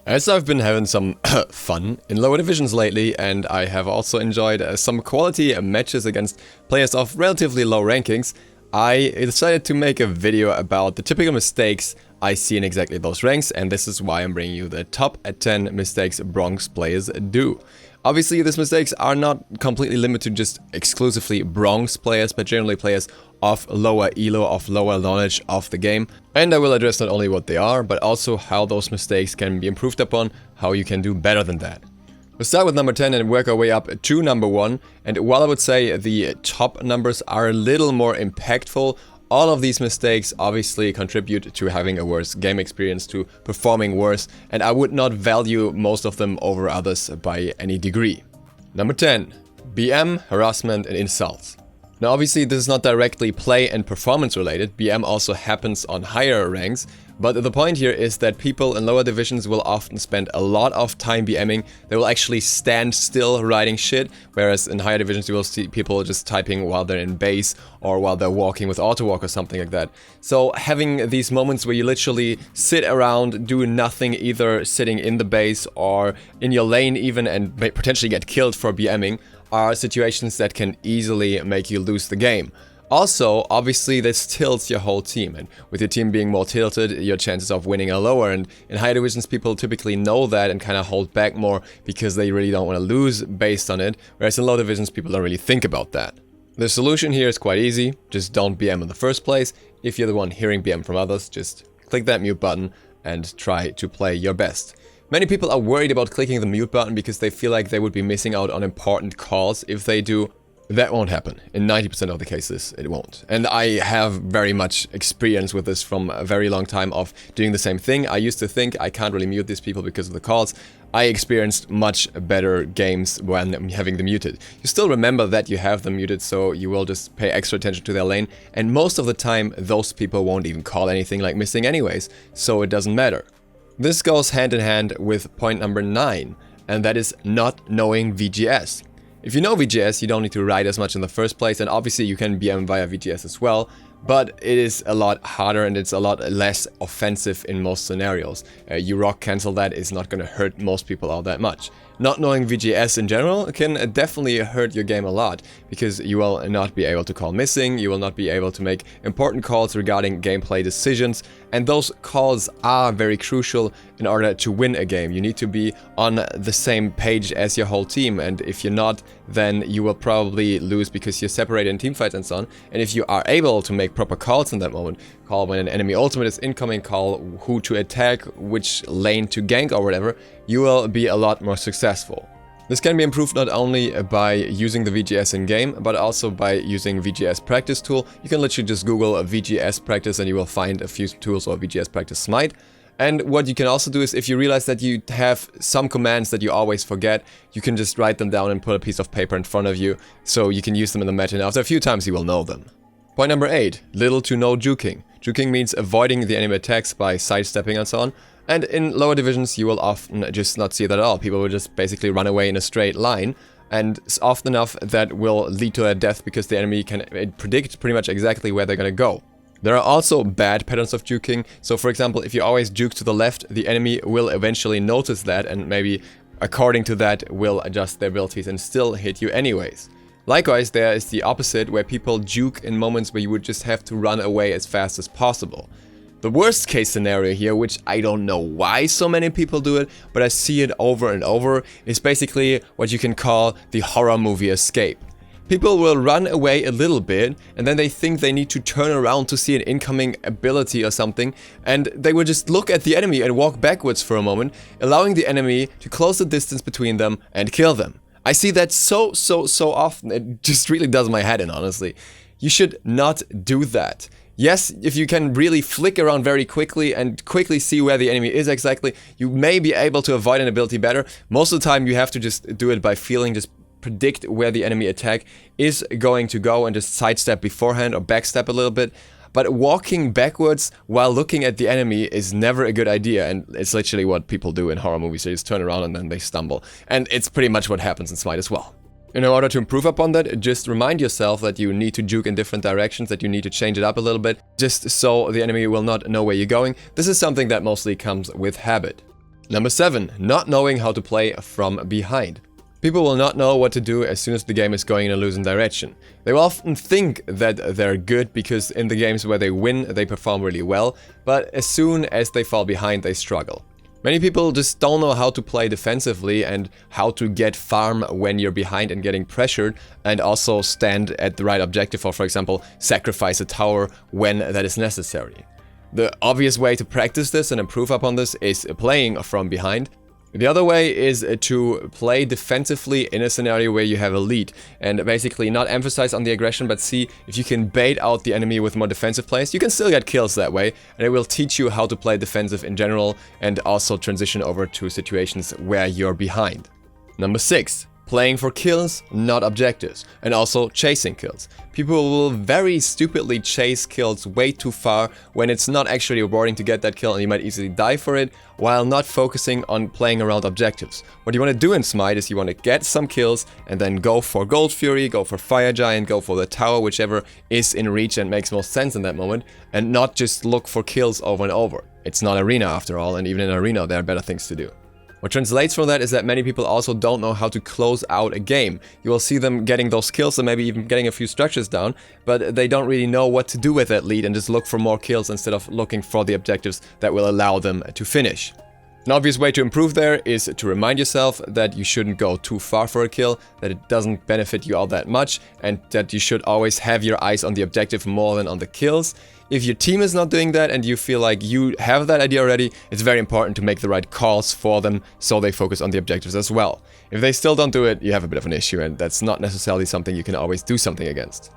As I've been having some fun in lower divisions lately, and I have also enjoyed some quality matches against players of relatively low rankings, I decided to make a video about the typical mistakes I see in exactly those ranks, and this is why I'm bringing you the top 10 mistakes Bronx players do. Obviously, these mistakes are not completely limited to just exclusively Bronx players, but generally players of lower elo, of lower knowledge of the game. And I will address not only what they are, but also how those mistakes can be improved upon, how you can do better than that. We'll start with number 10 and work our way up to number 1. And while I would say the top numbers are a little more impactful, all of these mistakes obviously contribute to having a worse game experience, to performing worse, and I would not value most of them over others by any degree. Number 10. BM, harassment and insults. Now obviously this is not directly play and performance related, BM also happens on higher ranks, but the point here is that people in lower divisions will often spend a lot of time BMing. They will actually stand still writing shit, whereas in higher divisions you will see people just typing while they're in base or while they're walking with auto walk or something like that. So having these moments where you literally sit around, do nothing, either sitting in the base or in your lane even, and may potentially get killed for BMing, are situations that can easily make you lose the game. Also, obviously this tilts your whole team, and with your team being more tilted, your chances of winning are lower, and in higher divisions people typically know that and kind of hold back more because they really don't want to lose based on it, whereas in low divisions people don't really think about that. The solution here is quite easy, just don't BM in the first place. If you're the one hearing BM from others, just click that mute button and try to play your best. Many people are worried about clicking the mute button because they feel like they would be missing out on important calls if they do. That won't happen. In 90% of the cases, it won't. And I have very much experience with this from a very long time of doing the same thing. I used to think I can't really mute these people because of the calls. I experienced much better games when having them muted. You still remember that you have them muted, so you will just pay extra attention to their lane. And most of the time, those people won't even call anything like missing anyways, so it doesn't matter. This goes hand in hand with point number 9, and that is not knowing VGS. If you know VGS, you don't need to write as much in the first place, and obviously you can BM via VGS as well, but it is a lot harder and it's a lot less offensive in most scenarios. You rock cancel that is not going to hurt most people all that much. Not knowing VGS in general can definitely hurt your game a lot, because you will not be able to call missing, you will not be able to make important calls regarding gameplay decisions, and those calls are very crucial in order to win a game. You need to be on the same page as your whole team, and if you're not, then you will probably lose because you're separated in teamfights and so on. And if you are able to make proper calls in that moment, call when an enemy ultimate is incoming, call who to attack, which lane to gank or whatever, you will be a lot more successful. This can be improved not only by using the VGS in-game, but also by using VGS practice tool. You can literally just Google a VGS practice and you will find a few tools, or VGS practice Smite. And what you can also do is, if you realize that you have some commands that you always forget, you can just write them down and put a piece of paper in front of you, so you can use them in the match, and after a few times you will know them. Point number 8, little to no juking. Juking means avoiding the enemy attacks by sidestepping and so on. And in lower divisions you will often just not see that at all. People will just basically run away in a straight line, and often enough that will lead to their death because the enemy can predict pretty much exactly where they're gonna go. There are also bad patterns of juking. So for example, if you always juke to the left, the enemy will eventually notice that and maybe according to that will adjust their abilities and still hit you anyways. Likewise, there is the opposite, where people juke in moments where you would just have to run away as fast as possible. The worst case scenario here, which I don't know why so many people do it, but I see it over and over, is basically what you can call the horror movie escape. People will run away a little bit, and then they think they need to turn around to see an incoming ability or something, and they will just look at the enemy and walk backwards for a moment, allowing the enemy to close the distance between them and kill them. I see that so often, it just really does my head in, honestly. You should not do that. Yes, if you can really flick around very quickly and quickly see where the enemy is exactly, you may be able to avoid an ability better. Most of the time you have to just do it by feeling, just predict where the enemy attack is going to go and just sidestep beforehand or backstep a little bit. But walking backwards while looking at the enemy is never a good idea, and it's literally what people do in horror movies. They just turn around and then they stumble. And it's pretty much what happens in Smite as well. In order to improve upon that, just remind yourself that you need to juke in different directions, that you need to change it up a little bit, just so the enemy will not know where you're going. This is something that mostly comes with habit. Number 7. Not knowing how to play from behind. People will not know what to do as soon as the game is going in a losing direction. They will often think that they're good because in the games where they win, they perform really well, but as soon as they fall behind, they struggle. Many people just don't know how to play defensively and how to get farm when you're behind and getting pressured, and also stand at the right objective, or for example, sacrifice a tower when that is necessary. The obvious way to practice this and improve upon this is playing from behind. The other way is to play defensively in a scenario where you have a lead, and basically not emphasize on the aggression, but see if you can bait out the enemy with more defensive plays. You can still get kills that way, and it will teach you how to play defensive in general and also transition over to situations where you're behind. Number 6. Playing for kills, not objectives, and also chasing kills. People will very stupidly chase kills way too far when it's not actually rewarding to get that kill and you might easily die for it, while not focusing on playing around objectives. What you want to do in Smite is you want to get some kills and then go for Gold Fury, go for Fire Giant, go for the tower, whichever is in reach and makes most sense in that moment, and not just look for kills over and over. It's not Arena after all, and even in Arena there are better things to do. What translates from that is that many people also don't know how to close out a game. You will see them getting those kills and maybe even getting a few structures down, but they don't really know what to do with that lead and just look for more kills instead of looking for the objectives that will allow them to finish. An obvious way to improve there is to remind yourself that you shouldn't go too far for a kill, that it doesn't benefit you all that much, and that you should always have your eyes on the objective more than on the kills. If your team is not doing that and you feel like you have that idea already, it's very important to make the right calls for them so they focus on the objectives as well. If they still don't do it, you have a bit of an issue, and that's not necessarily something you can always do something against.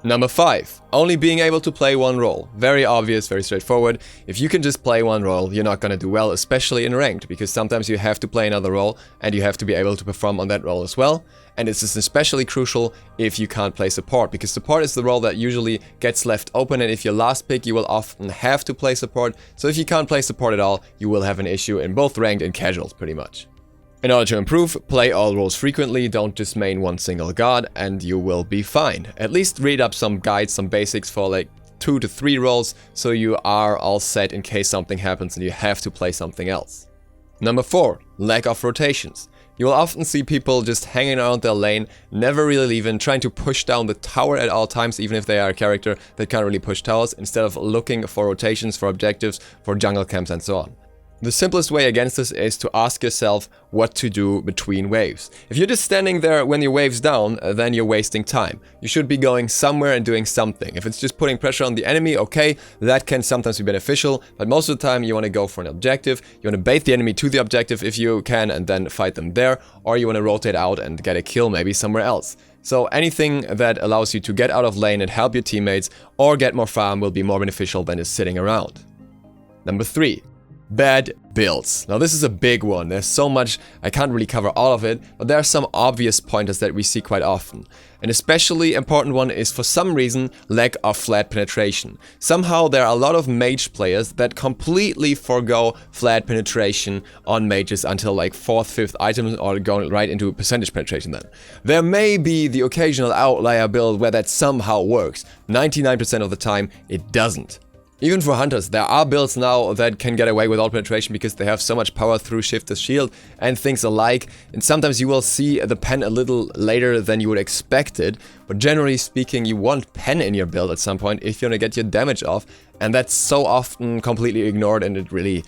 Number 5. Only being able to play one role. Very obvious, very straightforward. If you can just play one role, you're not gonna do well, especially in ranked, because sometimes you have to play another role and you have to be able to perform on that role as well. And this is especially crucial if you can't play support, because support is the role that usually gets left open, and if you're last pick, you will often have to play support. So if you can't play support at all, you will have an issue in both ranked and casuals pretty much. In order to improve, play all roles frequently, don't just main one single god, and you will be fine. At least read up some guides, some basics for like 2 to 3 roles, so you are all set in case something happens and you have to play something else. Number 4. Lack of rotations. You will often see people just hanging around their lane, never really leaving, trying to push down the tower at all times, even if they are a character that can't really push towers, instead of looking for rotations, for objectives, for jungle camps and so on. The simplest way against this is to ask yourself what to do between waves. If you're just standing there when your wave's down, then you're wasting time. You should be going somewhere and doing something. If it's just putting pressure on the enemy, okay, that can sometimes be beneficial, but most of the time you want to go for an objective, you want to bait the enemy to the objective if you can and then fight them there, or you want to rotate out and get a kill maybe somewhere else. So anything that allows you to get out of lane and help your teammates or get more farm will be more beneficial than just sitting around. Number 3. Bad builds. Now this is a big one. There's so much, I can't really cover all of it, but there are some obvious pointers that we see quite often. An especially important one is, for some reason, lack of flat penetration. Somehow there are a lot of mage players that completely forgo flat penetration on mages until like 4th, 5th items, or going right into percentage penetration then. There may be the occasional outlier build where that somehow works. 99% of the time it doesn't. Even for hunters, there are builds now that can get away without penetration because they have so much power through shift to shield and things alike, and sometimes you will see the pen a little later than you would expect it, but generally speaking you want pen in your build at some point if you want to get your damage off, and that's so often completely ignored and it really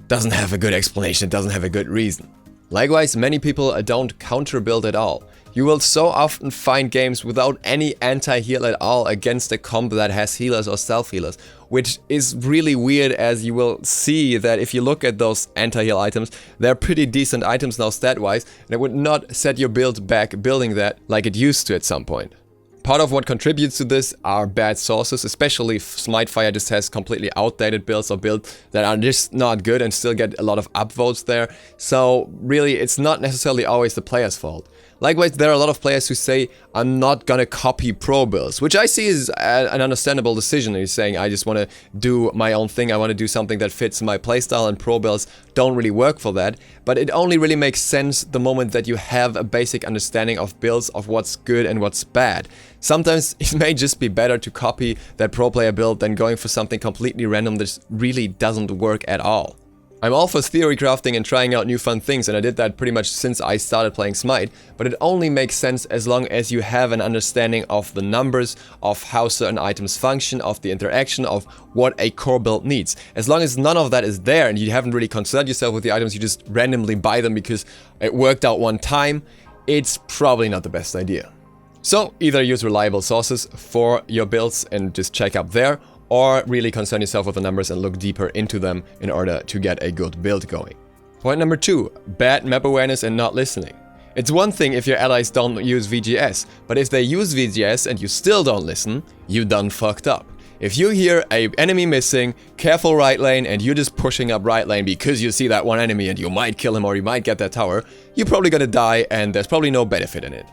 doesn't have a good explanation, it doesn't have a good reason. Likewise, many people don't counter build at all. You will so often find games without any anti-heal at all against a comp that has healers or self-healers, which is really weird, as you will see that if you look at those anti-heal items, they're pretty decent items now stat-wise, and it would not set your build back building that like it used to at some point. Part of what contributes to this are bad sources, especially if Smite Fire just has completely outdated builds or builds that are just not good and still get a lot of upvotes there. So really, it's not necessarily always the player's fault. Likewise, there are a lot of players who say, I'm not gonna copy pro builds, which I see is an understandable decision. He's saying, I just want to do my own thing, I want to do something that fits my playstyle, and pro builds don't really work for that. But it only really makes sense the moment that you have a basic understanding of builds, of what's good and what's bad. Sometimes it may just be better to copy that pro player build than going for something completely random that really doesn't work at all. I'm all for theory crafting and trying out new fun things, and I did that pretty much since I started playing Smite, but it only makes sense as long as you have an understanding of the numbers, of how certain items function, of the interaction, of what a core build needs. As long as none of that is there and you haven't really concerned yourself with the items, you just randomly buy them because it worked out one time, it's probably not the best idea. So either use reliable sources for your builds and just check up there, or really concern yourself with the numbers and look deeper into them in order to get a good build going. Point number 2, bad map awareness and not listening. It's one thing if your allies don't use VGS, but if they use VGS and you still don't listen, you done fucked up. If you hear a enemy missing, careful right lane, and you're just pushing up right lane because you see that one enemy and you might kill him or you might get that tower, you're probably gonna die and there's probably no benefit in it.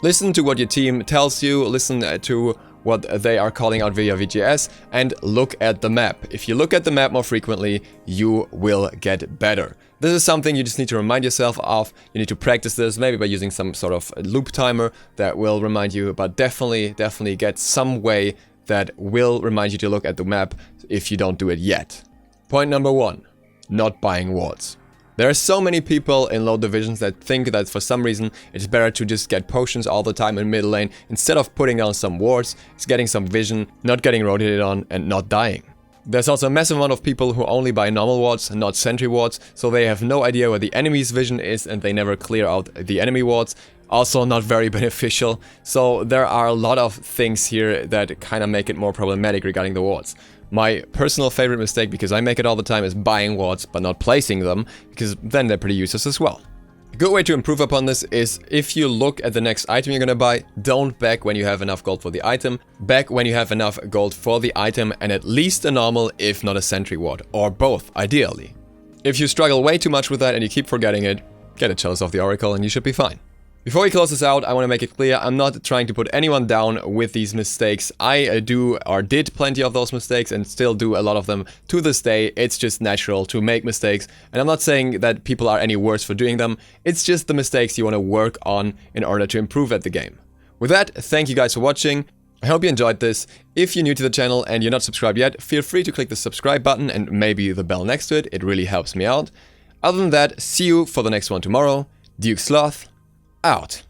Listen to what your team tells you, listen to what they are calling out via VGS, and look at the map. If you look at the map more frequently, you will get better. This is something you just need to remind yourself of. You need to practice this, maybe by using some sort of loop timer that will remind you, but definitely get some way that will remind you to look at the map if you don't do it yet. Point number 1, not buying wards. There are so many people in low divisions that think that for some reason it's better to just get potions all the time in middle lane instead of putting down some wards, it's getting some vision, not getting rotated on, and not dying. There's also a massive amount of people who only buy normal wards, not sentry wards, so they have no idea where the enemy's vision is and they never clear out the enemy wards. Also not very beneficial, so there are a lot of things here that kind of make it more problematic regarding the wards. My personal favorite mistake, because I make it all the time, is buying wards but not placing them, because then they're pretty useless as well. A good way to improve upon this is if you look at the next item you're gonna buy, don't back when you have enough gold for the item, back when you have enough gold for the item and at least a normal if not a sentry ward, or both ideally. If you struggle way too much with that and you keep forgetting it, get a chalice of the Oracle and you should be fine. Before we close this out, I want to make it clear, I'm not trying to put anyone down with these mistakes. I do or did plenty of those mistakes and still do a lot of them to this day. It's just natural to make mistakes, and I'm not saying that people are any worse for doing them. It's just the mistakes you want to work on in order to improve at the game. With that, thank you guys for watching. I hope you enjoyed this. If you're new to the channel and you're not subscribed yet, feel free to click the subscribe button and maybe the bell next to it. It really helps me out. Other than that, see you for the next one tomorrow. Duke Sloth, out.